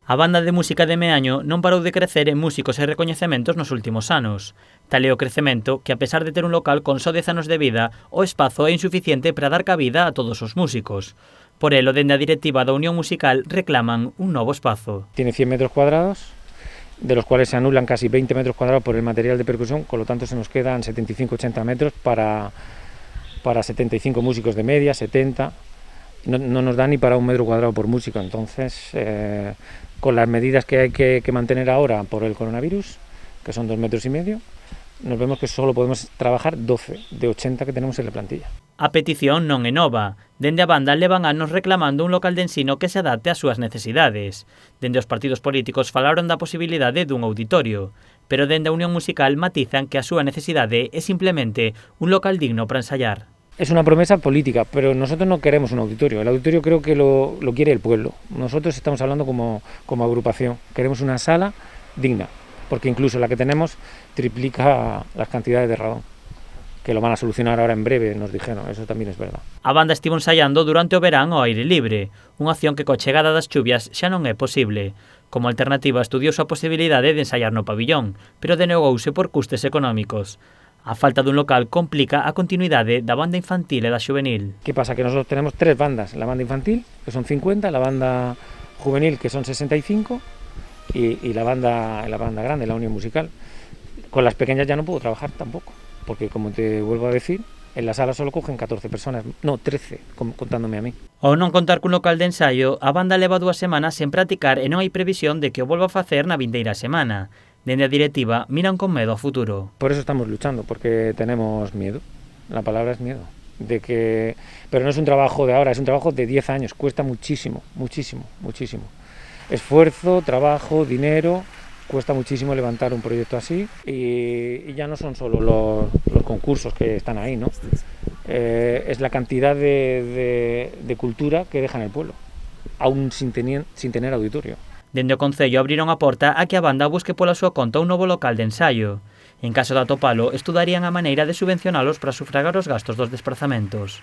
A banda de música de Meaño non parou de crecer en músicos e recoñecementos nos últimos anos. Tal é o crecemento que, a pesar de ter un local con só 10 anos de vida, o espazo é insuficiente para dar cabida a todos os músicos. Por elo, dende a directiva da Unión Musical reclaman un novo espazo. Tiene 100 metros cuadrados, de los cuales se anulan casi 20 metros cuadrados por el material de percusión, con lo tanto se nos quedan 75-80 metros para 75 músicos de media, 70. No nos da ni para un metro cuadrado por músico, entonces con las medidas que hay que mantener ahora por el coronavirus, que son 2,5 metros, nos vemos que solo podemos trabajar 12 de 80 que tenemos en la plantilla. A petición non é nova. Dende a banda levan anos reclamando un local de ensino que se adapte ás súas necesidades. Dende os partidos políticos falaron da posibilidade dun auditorio, pero dende a Unión Musical matizan que a súa necesidade é simplemente un local digno para ensayar. Es una promesa política, pero nosotros no queremos un auditorio. El auditorio creo que lo quiere el pueblo. Nosotros estamos hablando como agrupación. Queremos una sala digna, porque incluso la que tenemos triplica las cantidades de radón, que lo van a solucionar ahora en breve, nos dijeron. Eso también es verdad. A banda estivo ensaiando durante o verán ao aire libre, unha acción que coa chegada das chuvias xa non é posible. Como alternativa estudiouse a posibilidade de ensaiar no pabillón, pero denegouse por custes económicos. A falta dun local complica a continuidade da banda infantil e da juvenil. ¿Qué pasa? Que nosotros tenemos 3 bandas, la banda infantil, que son 50, la banda juvenil, que son 65, y la banda grande, la Unión Musical. Con las pequeñas ya no puedo trabajar tampoco, porque como te vuelvo a decir, en la sala solo cogen 14 personas, no, 13, contándome a mí. Ao non contar cun local de ensaio, a banda leva 2 semanas sen practicar e non hai previsión de que o volva a facer na vindeira semana. Dende a directiva miran con medo ao futuro. Por eso estamos luchando, porque tenemos miedo. La palabra es miedo. Pero no es un trabajo de ahora, es un trabajo de 10 años. Cuesta muchísimo, muchísimo, muchísimo. Esfuerzo, trabajo, dinero. Cuesta muchísimo levantar un proyecto así. Y ya no son solo los concursos que están ahí, ¿no? Es la cantidad de cultura que deja en el pueblo, aún sin tener auditorio. Dende o Concello abriron a porta a que a banda busque pola súa conta un novo local de ensaio. En caso de atopalo, estudarían a maneira de subvencionalos para sufragar os gastos dos desplazamentos.